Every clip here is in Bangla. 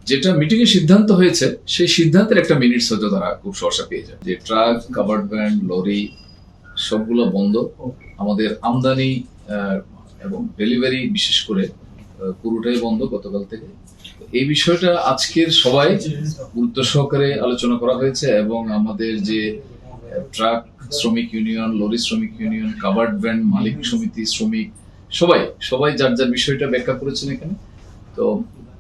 যেটা মিটিং এ সিদ্ধান্ত হয়েছে সেই সিদ্ধান্তের একটা মিনিটস হয়তো তারা খুব সহসা পেয়ে যায়। যে ট্রাক, কাভার্ড ভ্যান, লরি সবগুলো বন্ধ। আমাদের আমদানি এবং ডেলিভারি বিশেষ করে পুরোটাই বন্ধ গতকাল থেকে। এই বিষয়টা আজকের সবাই গুরুত্ব সহকারে আলোচনা করা হয়েছে এবং আমাদের যে ট্রাক শ্রমিক ইউনিয়ন, লরি শ্রমিক ইউনিয়ন, কাভার্ড ভ্যান মালিক সমিতি, শ্রমিক সবাই যার যার বিষয়টা ব্যাখ্যা করেছেন এখানে। তো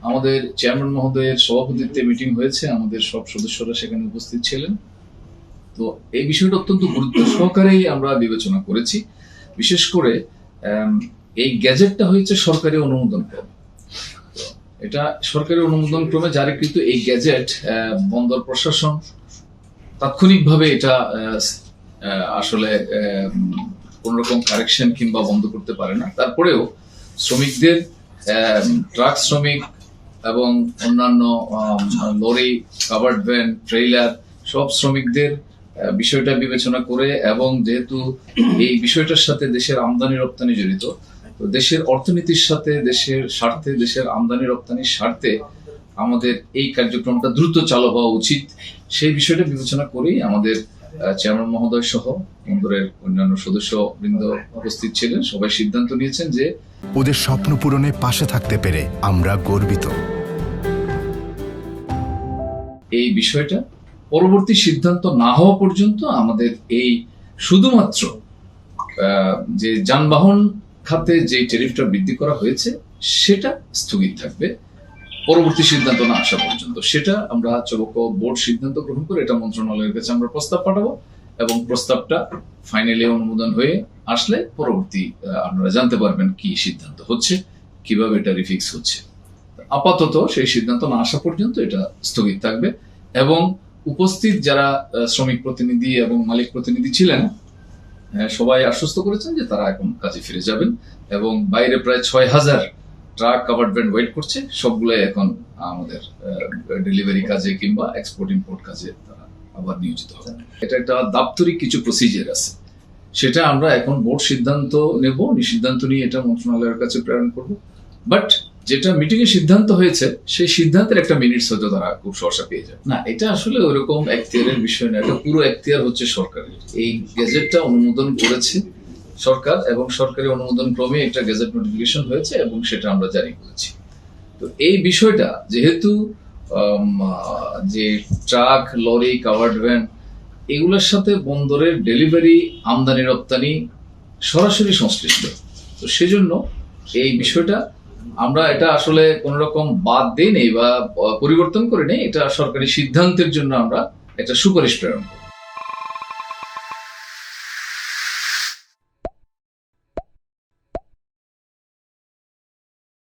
আমাদের চেয়ারম্যান মহোদয়ের সভাপতিত্বে মিটিং হয়েছে, আমাদের সব সদস্যরা সেখানে উপস্থিত ছিলেন। তো এই বিষয়টা অত্যন্ত গুরুত্ব সহকারেই আমরা বিবেচনা করেছি। বিশেষ করে এই গ্যাজেটটা হয়েছে সরকারি অনুমোদন ক্রমে। এটা সরকারি অনুমোদন ক্রমে জারিকৃত এই গ্যাজেট বন্দর প্রশাসন তাৎক্ষণিকভাবে এটা আসলে কোন রকম কারেকশন কিংবা বন্ধ করতে পারে না। তারপরেও শ্রমিকদের, ট্রাক শ্রমিক এবং অন্যান্য লরি, কাভার্ড ভ্যান, ট্রেইলার সব শ্রমিকদের বিষয়টা বিবেচনা করে এবং যেহেতু এই বিষয়টার সাথে দেশের আমদানি রপ্তানি জড়িত, তো দেশের অর্থনীতির সাথে, দেশের স্বার্থে, দেশের আমদানি রপ্তানির স্বার্থে আমাদের এই কার্যক্রমটা দ্রুত চালু হওয়া উচিত। সেই বিষয়টা বিবেচনা করেই আমাদের চেয়ারম্যান মহোদয় সহ বন্দরের অন্যান্য সদস্য বৃন্দ উপস্থিত ছিলেন। সবাই সিদ্ধান্ত নিয়েছেন যে ওদের স্বপ্ন পূরণে পাশে থাকতে পেরে আমরা গর্বিত। এই বিষয়টা পরবর্তী সিদ্ধান্ত না হওয়া পর্যন্ত আমাদের এই শুধুমাত্র যে যানবাহন খাতে যে ট্যারিফটা বৃদ্ধি করা হয়েছে সেটা স্থগিত থাকবে পরবর্তী সিদ্ধান্ত না আসা পর্যন্ত। সেটা আমরা চবকো বোর্ড সিদ্ধান্ত গ্রহণ করে এটা মন্ত্রণালয়ের কাছে আমরা প্রস্তাব পাঠাবো এবং প্রস্তাবটা ফাইনালি অনুমোদন হয়ে আসলে পরবর্তী আপনারা জানতে পারবেন কি সিদ্ধান্ত হচ্ছে, কিভাবে এটা রিফিক্স হচ্ছে। আপাতত সেই সিদ্ধান্ত না আসা পর্যন্ত এটা স্থগিত থাকবে এবং উপস্থিত যারা শ্রমিক প্রতিনিধি এবং মালিক প্রতিনিধি ছিলেন সবাই আশ্বস্ত করেছেন যে তারা এখন কাজে ফিরে যাবেন এবং বাইরে প্রায় ৬,০০০ ট্রাক, কাভার্ড ভ্যান ওয়েট করছে। সবগুলাই এখন আমাদের ডেলিভারি কাজে কিংবা এক্সপোর্ট ইম্পোর্ট কাজে তারা আবার নিয়োজিত হবে। এটা একটা দাপ্তরিক কিছু প্রসিজার আছে, সেটা আমরা এখন বোর্ড সিদ্ধান্ত নেব, সিদ্ধান্ত নিয়ে এটা মন্ত্রণালয়ের কাছে প্রেরণ করব। বাট যেটা মিটিং এ সিদ্ধান্ত হয়েছে সেই সিদ্ধান্তের একটা মিনিটস হয়তো তারা খুব সহসা পেয়ে যায় না। এটা আসলে ওইরকম এখতিয়ারের বিষয় না, এটা পুরো এখতিয়ার হচ্ছে সরকারের। এই গেজেটটা অনুমোদন করেছে সরকার এবং সরকারি অনুমোদন ক্রমে একটা গেজেট নোটিফিকেশন হয়েছে এবং সেটা আমরা জারি করেছি। তো এই বিষয়টা যেহেতু যে ট্রাক, লরি, কাভার্ড ভ্যান এগুলোর সাথে বন্দরের ডেলিভারি, আমদানি রপ্তানি সরাসরি সংশ্লিষ্ট, তো সেজন্য এই বিষয়টা আমরা এটা আসলে কোন রকম বাদ দিই নেই বা পরিবর্তন করে নেই, এটা সরকারি সিদ্ধান্তের জন্য আমরা একটা সুপারিশ প্রেরণ করি।